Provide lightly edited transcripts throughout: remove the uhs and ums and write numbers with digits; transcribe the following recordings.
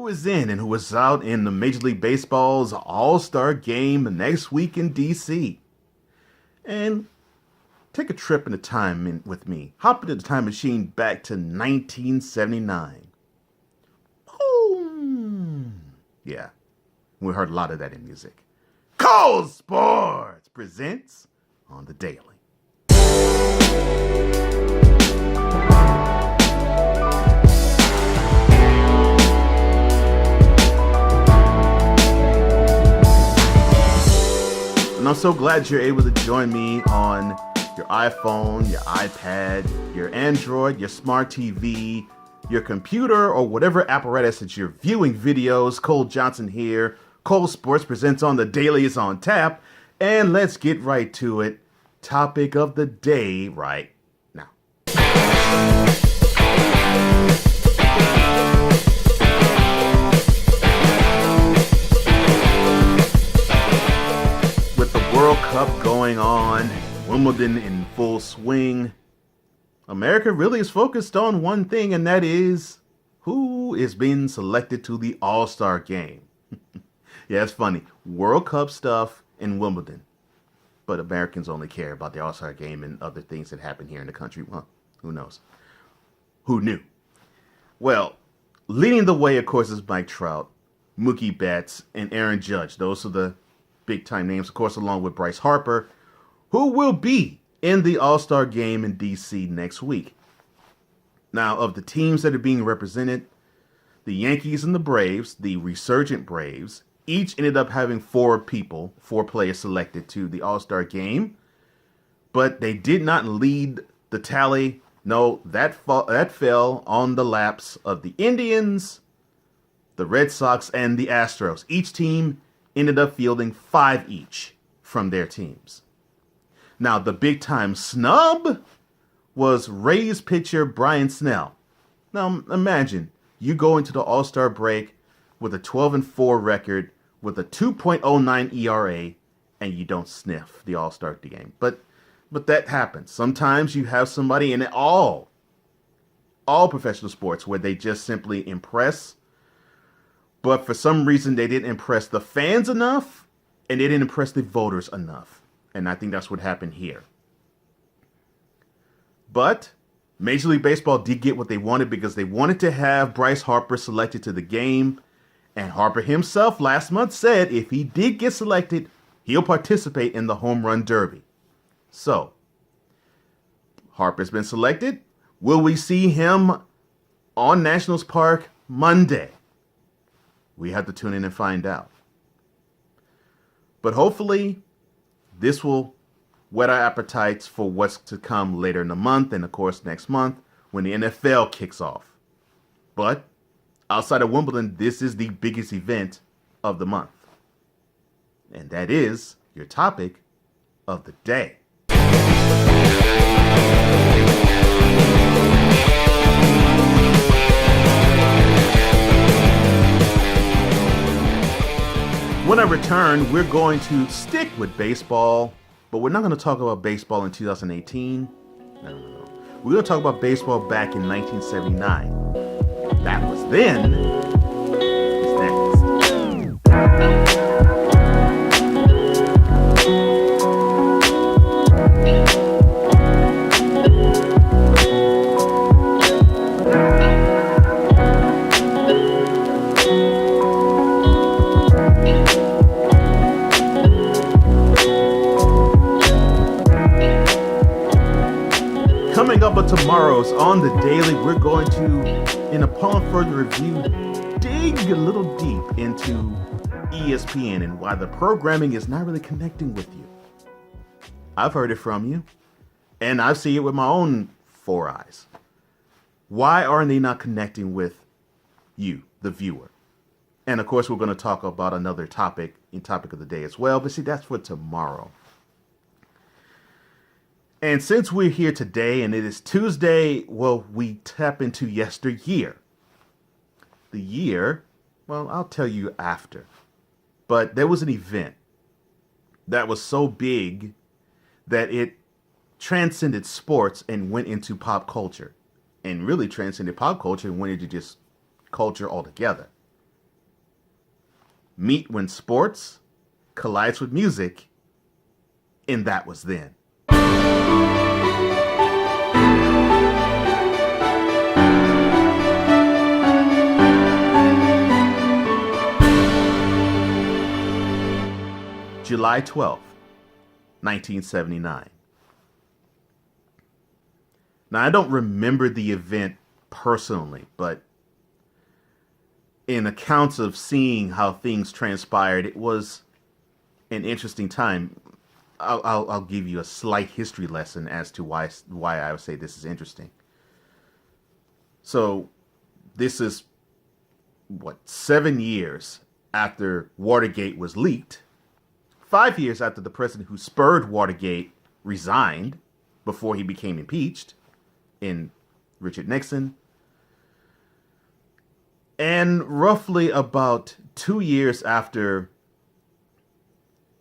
is in and who is out in the Major League Baseball's All-Star Game next week in D.C. And take a trip into time with me. Hop into the time machine back to 1979. Boom! Yeah, we heard a lot of that in music. Cole Sportz presents on the Daily. And I'm so glad you're able to join me on your iPhone, your iPad, your Android, your smart TV, your computer, or whatever apparatus that you're viewing videos. Cole Johnson here. Cole Sportz presents on the Daily is on tap. And let's get right to it. Topic of the day right now. With the World Cup going on, Wimbledon in full swing, America really is focused on one thing, and that is who is being selected to the All-Star Game. Yeah, it's funny. World Cup stuff in Wimbledon. But Americans only care about the All-Star Game and other things that happen here in the country. Well, who knows? Who knew? Well, leading the way, of course, is Mike Trout, Mookie Betts, and Aaron Judge. Those are the big-time names, of course, along with Bryce Harper, who will be in the All-Star Game in D.C. next week. Now, of the teams that are being represented, the Yankees and the Braves, the resurgent Braves, each ended up having four players selected to the All-Star Game, but they did not lead the tally. No, that fell on the laps of the Indians, the Red Sox, and the Astros. Each team ended up fielding 5 each from their teams. Now, the big-time snub was Rays pitcher Brian Snell. Now, imagine you go into the All-Star break with a 12-4 record, with a 2.09 ERA, and you don't sniff the All-Star game. But that happens. Sometimes you have somebody in all professional sports where they just simply impress, but for some reason they didn't impress the fans enough, and they didn't impress the voters enough. And I think that's what happened here. But Major League Baseball did get what they wanted, because they wanted to have Bryce Harper selected to the game. And Harper himself last month said if he did get selected, he'll participate in the Home Run Derby. So, Harper's been selected. Will we see him on Nationals Park Monday? We have to tune in and find out. But hopefully, this will whet our appetites for what's to come later in the month, and of course next month when the NFL kicks off. But outside of Wimbledon, this is the biggest event of the month. And that is your topic of the day. When I return, we're going to stick with baseball, but we're not going to talk about baseball in 2018. No. We're going to talk about baseball back in 1979. That was then. Is next. Coming up on tomorrow's On the Daily, we're going to, in upon further review, dig a little deep into ESPN and why the programming is not really connecting with you. I've heard it from you, and I see it with my own 4 eyes. Why aren't they not connecting with you, the viewer? And of course, we're going to talk about another topic of the day as well, but see, that's for tomorrow. And since we're here today and it is Tuesday, well, we tap into yesteryear. The year, well, I'll tell you after. But there was an event that was so big that it transcended sports and went into pop culture. And really transcended pop culture and went into just culture altogether. Meet when sports collides with music, and that was then. July 12th, 1979. Now, I don't remember the event personally, but in accounts of seeing how things transpired, it was an interesting time. I'll give you a slight history lesson as to why I would say this is interesting. So, this is, 7 years after Watergate was leaked. 5 years after the president who spurred Watergate resigned before he became impeached in Richard Nixon. And roughly about 2 years after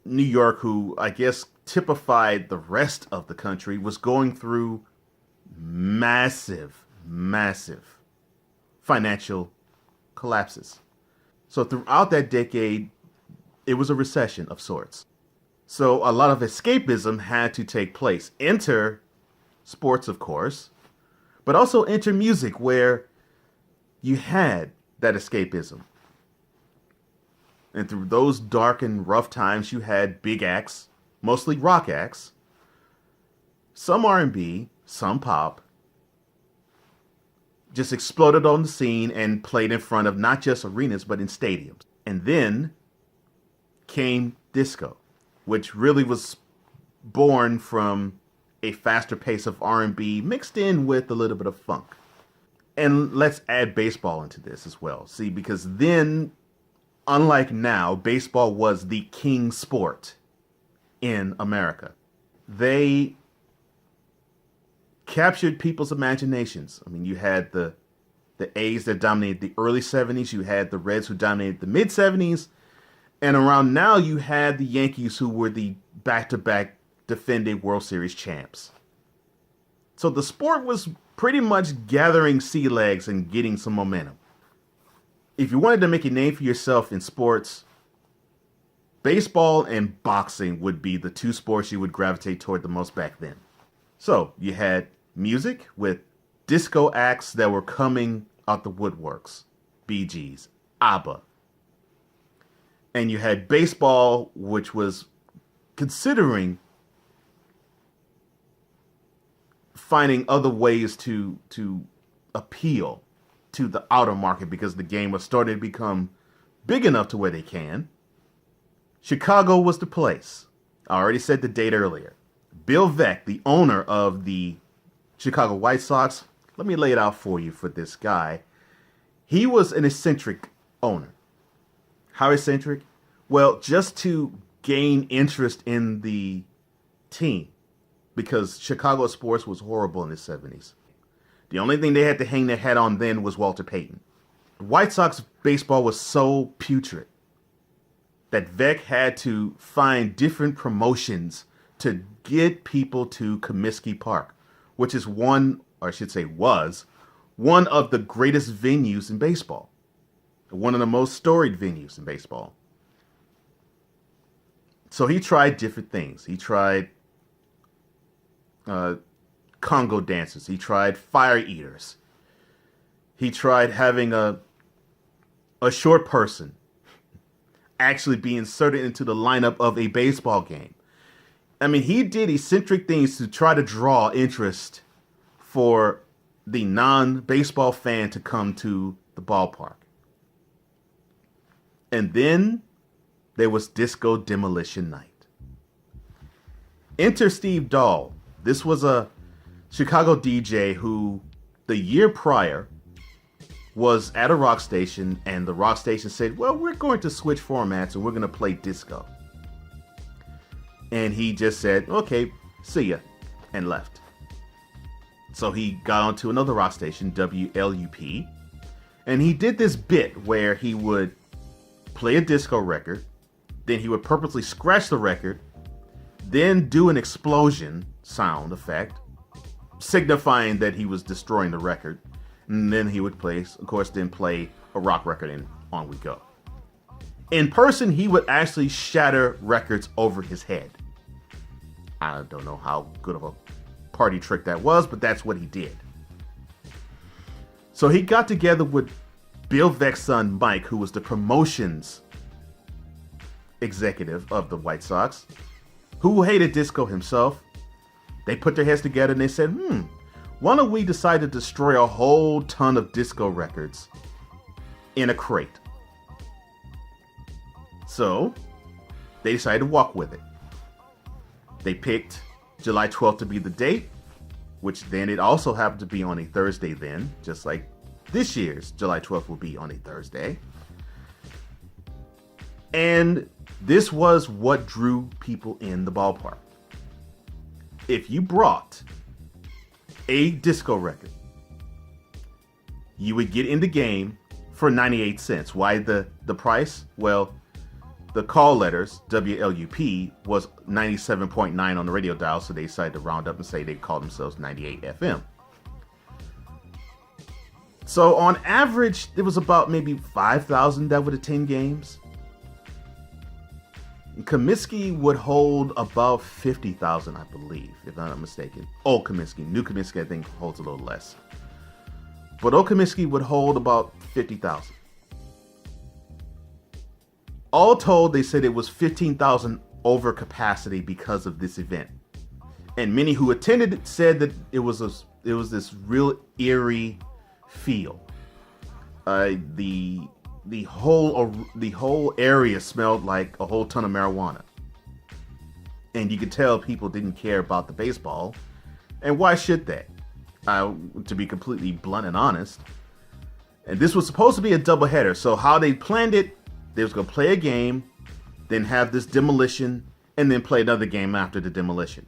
New York, who I guess typified the rest of the country, was going through massive financial collapses. So throughout that decade, it was a recession of sorts. So a lot of escapism had to take place. Enter sports, of course, but also enter music, where you had that escapism. And through those dark and rough times, you had big acts, mostly rock acts, some R&B, some pop, just exploded on the scene and played in front of not just arenas, but in stadiums. And then came disco, which really was born from a faster pace of R&B mixed in with a little bit of funk. And let's add baseball into this as well. See, because then, unlike now, baseball was the king sport in America. They captured people's imaginations. I mean, you had the A's that dominated the early 70s. You had the Reds who dominated the mid 70s. And around now, you had the Yankees who were the back-to-back defending World Series champs. So the sport was pretty much gathering sea legs and getting some momentum. If you wanted to make a name for yourself in sports, baseball and boxing would be the two sports you would gravitate toward the most back then. So you had music with disco acts that were coming out the woodworks. Bee Gees, ABBA. And you had baseball, which was considering finding other ways to appeal to the outer market, because the game was starting to become big enough to where they can. Chicago was the place. I already said the date earlier. Bill Veeck, the owner of the Chicago White Sox, let me lay it out for you for this guy. He was an eccentric owner. How eccentric? Well, just to gain interest in the team, because Chicago sports was horrible in the 70s. The only thing they had to hang their hat on then was Walter Payton. White Sox baseball was so putrid that Veeck had to find different promotions to get people to Comiskey Park, which is was one of the greatest venues in baseball. One of the most storied venues in baseball. So he tried different things. He tried Congo dancers. He tried fire eaters. He tried having a short person actually be inserted into the lineup of a baseball game. I mean, he did eccentric things to try to draw interest for the non-baseball fan to come to the ballpark. And then there was Disco Demolition Night. Enter Steve Dahl. This was a Chicago DJ who, the year prior, was at a rock station, and the rock station said, well, we're going to switch formats and we're going to play disco. And he just said, okay, see ya, and left. So he got onto another rock station, WLUP, and he did this bit where he would play a disco record, then he would purposely scratch the record, then do an explosion sound effect, signifying that he was destroying the record, and then he would play a rock record, and on we go. In person, he would actually shatter records over his head. I don't know how good of a party trick that was, but that's what he did. So he got together with Bill Veeck's son, Mike, who was the promotions executive of the White Sox, who hated disco himself. They put their heads together and they said, why don't we decide to destroy a whole ton of disco records in a crate? So they decided to walk with it. They picked July 12th to be the date, which then it also happened to be on a Thursday then, just like this year's July 12th will be on a Thursday. And this was what drew people in the ballpark. If you brought a disco record, you would get in the game for 98 cents. Why the price? Well, the call letters, WLUP, was 97.9 on the radio dial, so they decided to round up and say they called themselves 98 FM. So on average, there was about maybe 5,000 that would attend games. Comiskey would hold about 50,000, I believe, if I'm not mistaken. Old Comiskey. New Comiskey, I think, holds a little less. But Old Comiskey would hold about 50,000. All told, they said it was 15,000 over capacity because of this event. And many who attended said that it was this real eerie feel. The whole area smelled like a whole ton of marijuana. And you could tell people didn't care about the baseball. And why should they? To be completely blunt and honest. And this was supposed to be a doubleheader. So how they planned it, they was going to play a game, then have this demolition, and then play another game after the demolition.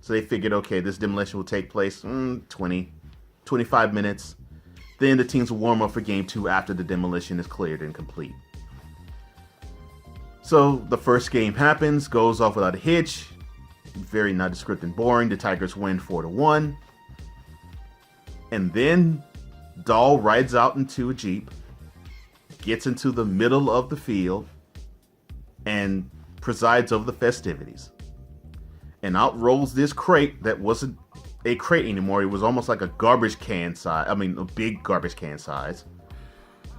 So they figured, okay, this demolition will take place 25 minutes. Then the teams will warm up for game 2 after the demolition is cleared and complete. So the first game happens, goes off without a hitch. Very nondescript and boring. The Tigers win 4-1. And then Dahl rides out into a Jeep, gets into the middle of the field, and presides over the festivities. And out rolls this crate that wasn't a crate anymore. It was almost like a garbage can size. I mean, a big garbage can size.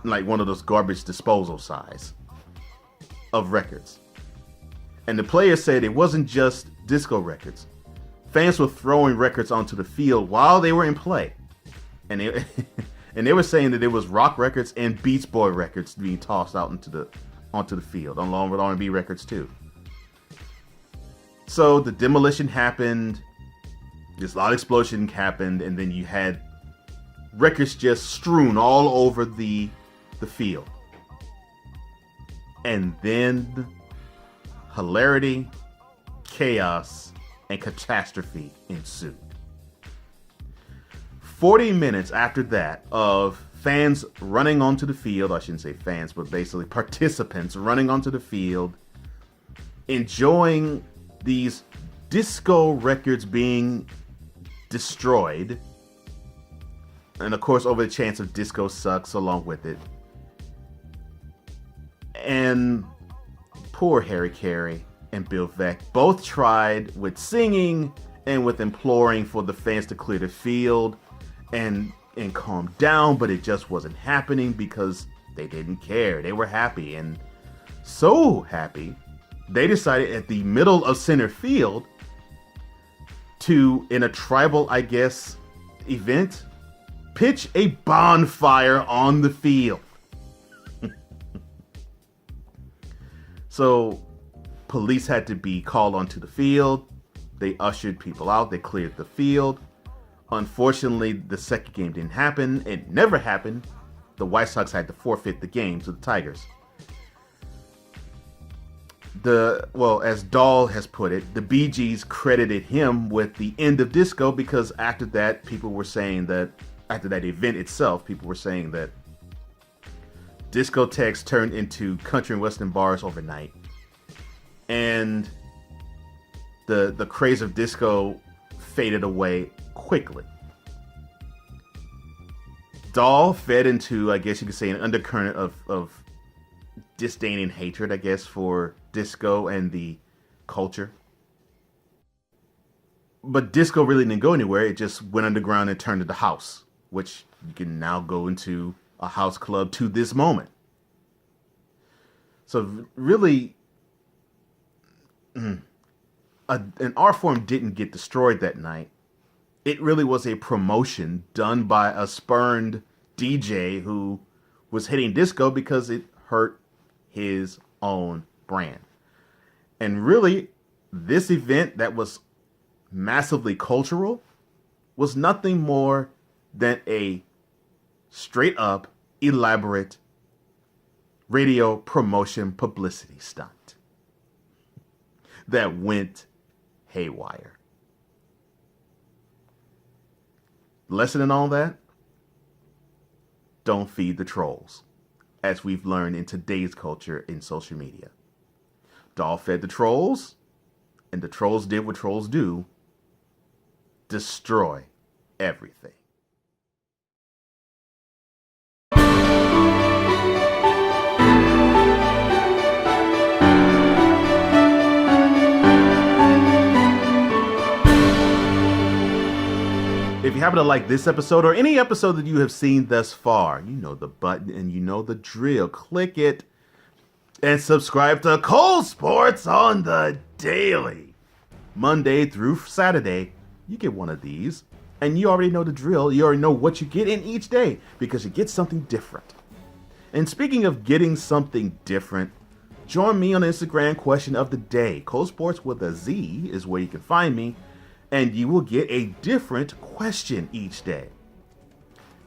Like one of those garbage disposal size of records. And the players said it wasn't just disco records. Fans were throwing records onto the field while they were in play. And they were saying that it was rock records and Beach Boy records being tossed out onto the field, along with R&B records too. So the demolition happened. This loud explosion happened, and then you had records just strewn all over the field. And then hilarity, chaos, and catastrophe ensued. 40 minutes after that of fans running onto the field, I shouldn't say fans, but basically participants running onto the field, enjoying these disco records being destroyed, and of course over the chance of disco sucks along with it. And poor Harry Carey and Bill Veeck both tried with singing and with imploring for the fans to clear the field and calm down, but it just wasn't happening because they didn't care. They were happy, and so happy they decided at the middle of center field to, in a tribal, I guess, event, pitch a bonfire on the field. So police had to be called onto the field. They ushered people out. They cleared the field. Unfortunately, the second game didn't happen. It never happened. The White Sox had to forfeit the game to the Tigers. As Dahl has put it, the Bee Gees credited him with the end of disco because after that, people were saying that, after that event itself, people were saying that discotheques turned into country and western bars overnight. And the craze of disco faded away quickly. Dahl fed into, I guess you could say, an undercurrent of disdain and hatred, I guess, for disco and the culture. But disco really didn't go anywhere. It just went underground and turned into house, which you can now go into a house club to this moment. So really, an art form didn't get destroyed that night. It really was a promotion done by a spurned DJ who was hitting disco because it hurt his own brand. And really, this event that was massively cultural was nothing more than a straight up elaborate radio promotion publicity stunt that went haywire. Lesson in all that? Don't feed the trolls, as we've learned in today's culture in social media. Doll fed the trolls, and the trolls did what trolls do: destroy everything. If you happen to like this episode or any episode that you have seen thus far, you know the button and you know the drill. Click it and subscribe to Cole Sportz on the daily. Monday through Saturday, you get one of these. And you already know the drill. You already know what you get in each day because you get something different. And speaking of getting something different, join me on the Instagram question of the day. Cole Sportz with a Z is where you can find me. And you will get a different question each day.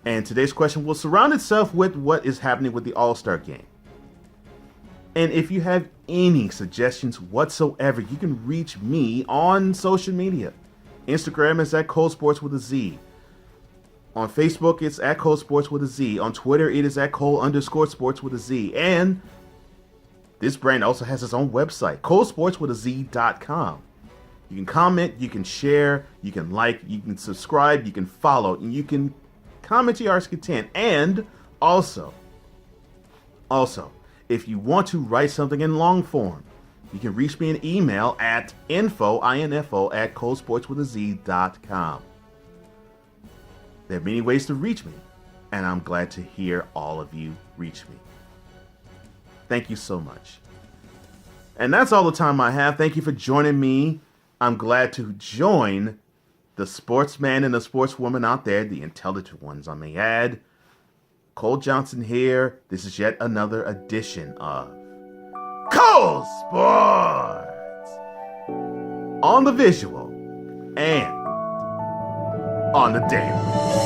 And today's question will surround itself with what is happening with the All-Star game. And if you have any suggestions whatsoever, you can reach me on social media. Instagram is at Cole Sportz with a Z. On Facebook, it's at Cole Sportz with a Z. On Twitter, it is at Cole_Sports with a Z. And this brand also has its own website, ColeSportsWithAZ.com. You can comment, you can share, you can like, you can subscribe, you can follow, and you can comment to your heart's content. And also, if you want to write something in long form, you can reach me an email at info at ColeSportsWithAZ.com. There are many ways to reach me, and I'm glad to hear all of you reach me. Thank you so much. And that's all the time I have. Thank you for joining me. I'm glad to join the sportsman and the sportswoman out there, the intelligent ones, I may add. Cole Johnson here. This is yet another edition of Cole Sportz on the visual and on the daily.